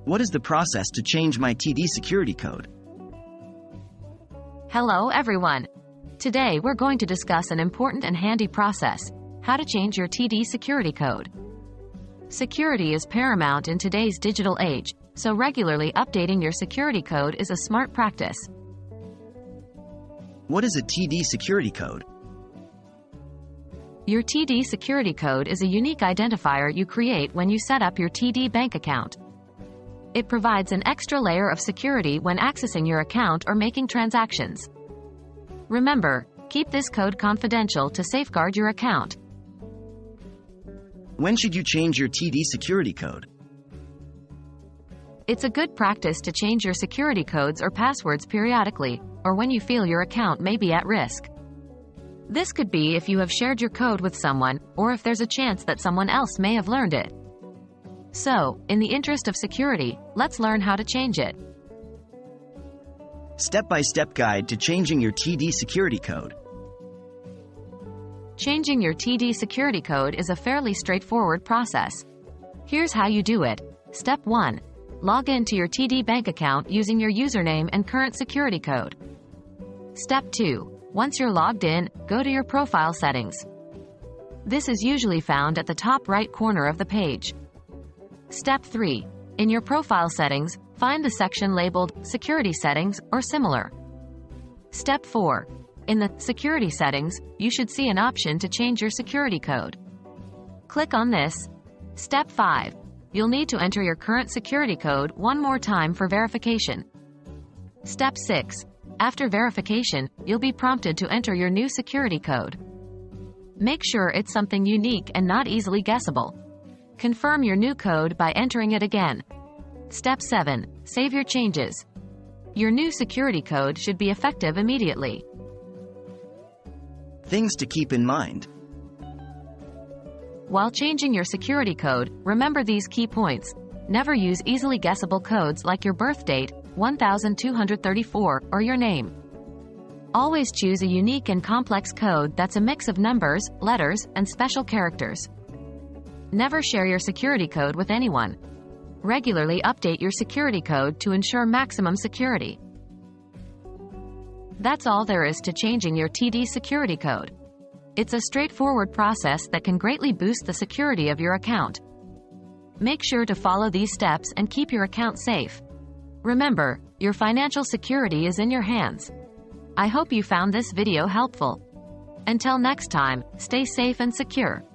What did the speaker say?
What is the process to change my TD security code? Hello everyone. Today we're going to discuss an important and handy process, how to change your TD security code. Security is paramount in today's digital age, so regularly updating your security code is a smart practice. What is a TD security code? Your TD security code is a unique identifier you create when you set up your TD bank account. It provides an extra layer of security when accessing your account or making transactions. Remember, keep this code confidential to safeguard your account. When should you change your TD security code? It's a good practice to change your security codes or passwords periodically, or when you feel your account may be at risk. This could be if you have shared your code with someone, or if there's a chance that someone else may have learned it. So, in the interest of security, let's learn how to change it. Step-by-step guide to changing your TD security code. Changing your TD security code is a fairly straightforward process. Here's how you do it. Step 1. Log in to your TD bank account using your username and current security code. Step 2. Once you're logged in, go to your profile settings. This is usually found at the top right corner of the page. Step 3. In your profile settings, find the section labeled Security Settings or similar. Step 4. In the Security Settings, you should see an option to change your security code. Click on this. Step 5. You'll need to enter your current security code one more time for verification. Step 6. After verification, you'll be prompted to enter your new security code. Make sure it's something unique and not easily guessable. Confirm your new code by entering it again. Step 7. Save your changes. Your new security code should be effective immediately. Things to keep in mind. While changing your security code, remember these key points. Never use easily guessable codes like your birth date, 1234, or your name. Always choose a unique and complex code that's a mix of numbers, letters, and special characters. Never share your security code with anyone. Regularly update your security code to ensure maximum security. That's all there is to changing your TD security code. It's a straightforward process that can greatly boost the security of your account. Make sure to follow these steps and keep your account safe. Remember, your financial security is in your hands. I hope you found this video helpful. Until next time, stay safe and secure.